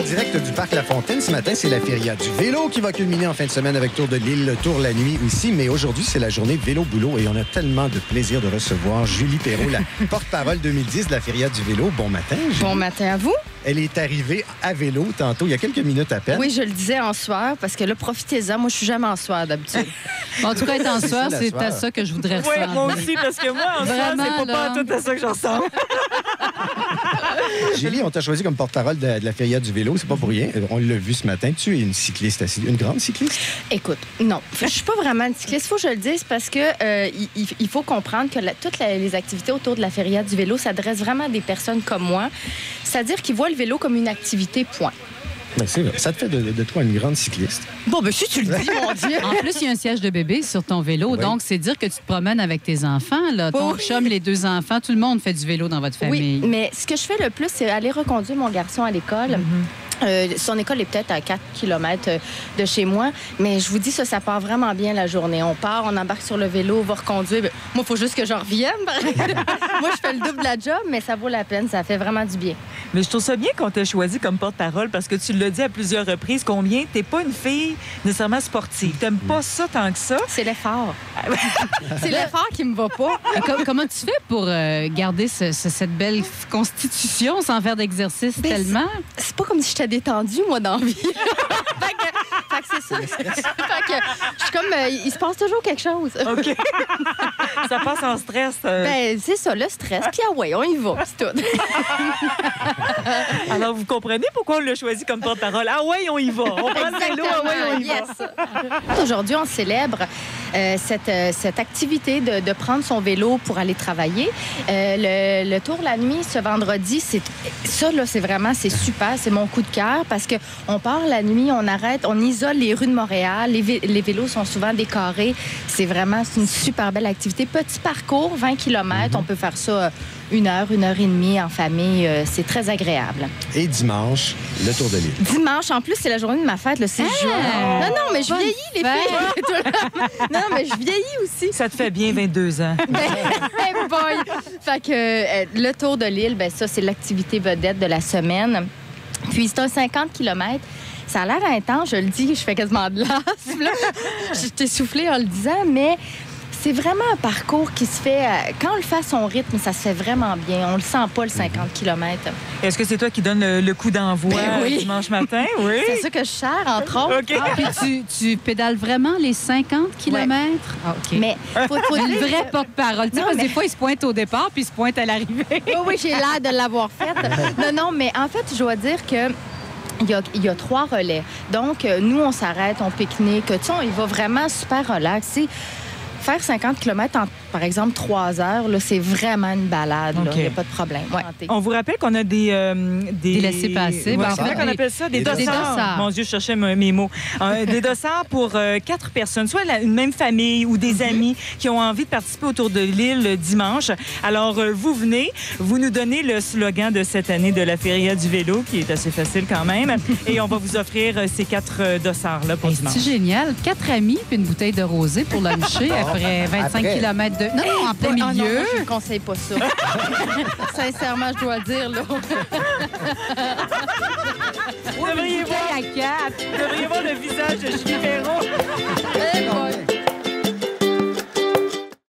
direct du Parc La Fontaine. Ce matin, c'est la Feria du vélo qui va culminer en fin de semaine avec Tour de l'île, Tour la nuit aussi. Mais aujourd'hui, c'est la journée vélo-boulot et on a tellement de plaisir de recevoir Julie Perrault, la porte-parole 2010 de la Feria du vélo. Bon matin, Julie. Bon matin à vous. Elle est arrivée à vélo tantôt, il y a quelques minutes à peine. Oui, je le disais en sueur, parce que là, profitez-en. Moi, je suis jamais en sueur d'habitude. En tout cas, être en sueur, la c'est sueur. à ça que je voudrais Oui, ressentir. moi aussi, parce que moi, en soi, Vraiment, c'est pas tout à ça que j'en sens. Julie, on t'a choisi comme porte-parole de la Feria du vélo, c'est pas pour rien. On l'a vu ce matin, tu es une cycliste, une grande cycliste. Écoute, non, je suis pas vraiment une cycliste. Il faut que je le dise parce que il faut comprendre que toutes les activités autour de la Feria du vélo s'adressent vraiment à des personnes comme moi. C'est-à-dire qu'ils voient le vélo comme une activité, point. Ben, c'est vrai. Ça te fait de toi une grande cycliste. Bon, ben si tu le dis, mon Dieu. En plus, il y a un siège de bébé sur ton vélo. Oui. Donc, c'est dire que tu te promènes avec tes enfants. Là. Ton Oui. chum, les 2 enfants, tout le monde fait du vélo dans votre famille. Oui, mais ce que je fais le plus, c'est aller reconduire mon garçon à l'école. Son école est peut-être à 4 km de chez moi, mais je vous dis, ça part vraiment bien la journée. On part, on embarque sur le vélo, on va reconduire. Moi, il faut juste que je revienne. Moi, je fais le double de la job, mais ça vaut la peine. Ça fait vraiment du bien. Mais je trouve ça bien qu'on t'ait choisi comme porte-parole parce que tu l'as dit à plusieurs reprises combien t'es pas une fille nécessairement sportive. T'aimes pas ça tant que ça. C'est l'effort. C'est l'effort qui me va pas. Et comment tu fais pour garder cette belle constitution sans faire d'exercice Ben, tellement? C'est pas comme si j'étais détendue, moi, dans la vie. fait que c'est ça. Fait que je suis comme... il se passe toujours quelque chose. OK. Ça passe en stress. Ben, c'est ça, le stress. Puis ah ouais, on y va, c'est tout. Alors, vous comprenez pourquoi on l'a choisi comme porte-parole? Ah ouais, on y va. On prend le vélo, ah ouais, on y va. Yes. Aujourd'hui, on célèbre cette activité de prendre son vélo pour aller travailler. Le Tour la nuit, ce vendredi, c'est super. C'est mon coup de cœur parce qu'on part la nuit, on arrête, on isole les rues de Montréal. Les vélos sont souvent décorés. C'est une super belle activité. Petit parcours, 20 km. On peut faire ça 1 heure et demie en famille. C'est très agréable. Et dimanche, le Tour de l'île. Dimanche, en plus, c'est la journée de ma fête, le 6 juin. Non, mais je vieillis, les filles. Non, mais je vieillis aussi. Ça te fait bien 22 ans. Hey boy! Fait que le Tour de l'île, ben ça, c'est l'activité vedette de la semaine. Puis c'est un 50 km. Ça a l'air intense, je le dis, je fais quasiment de l'asthme. Je t'ai soufflé en le disant, mais c'est vraiment un parcours qui se fait... quand on le fait à son rythme, ça se fait vraiment bien. On le sent pas, le 50 km. Est-ce que c'est toi qui donne le coup d'envoi Ben oui. dimanche matin? Oui. C'est ça que je sers, entre autres. OK. Ah, puis tu pédales vraiment les 50 km? Ah, OK. Mais faut Une dire vraie que- porte-parole. Tu sais, Non, parce que mais- des fois, ils se pointent au départ puis ils se pointent à l'arrivée. Oui, j'ai l'air de l'avoir faite. Non, mais en fait, je dois dire que il y a 3 relais. Donc, nous, on s'arrête, on pique-nique. Tu sais, on y va vraiment super relax. Faire 50 km en, par exemple, 3 heures, là, c'est vraiment une balade. OK. Il n'y a pas de problème. Ouais. On vous rappelle qu'on a des laissez-passer. Ouais, Ben, c'est en vrai fait, qu'on des- appelle ça des des dossards. dossards. Mon Dieu, je cherchais mes mots. Des dossards pour 4 personnes, soit une même famille ou des amis qui ont envie de participer autour de l'île dimanche. Alors, vous venez, vous nous donnez le slogan de cette année de la Feria du vélo, qui est assez facile quand même, et on va vous offrir ces 4 dossards-là pour dimanche. C'est génial. 4 amis puis une bouteille de rosé pour luncher après 25 Après. km de... Non, en plein Ah non, milieu. moi, je ne conseille pas ça. Sincèrement, je dois le dire. Là. Vous devriez voir le visage de Julie Perrault. Eh boy.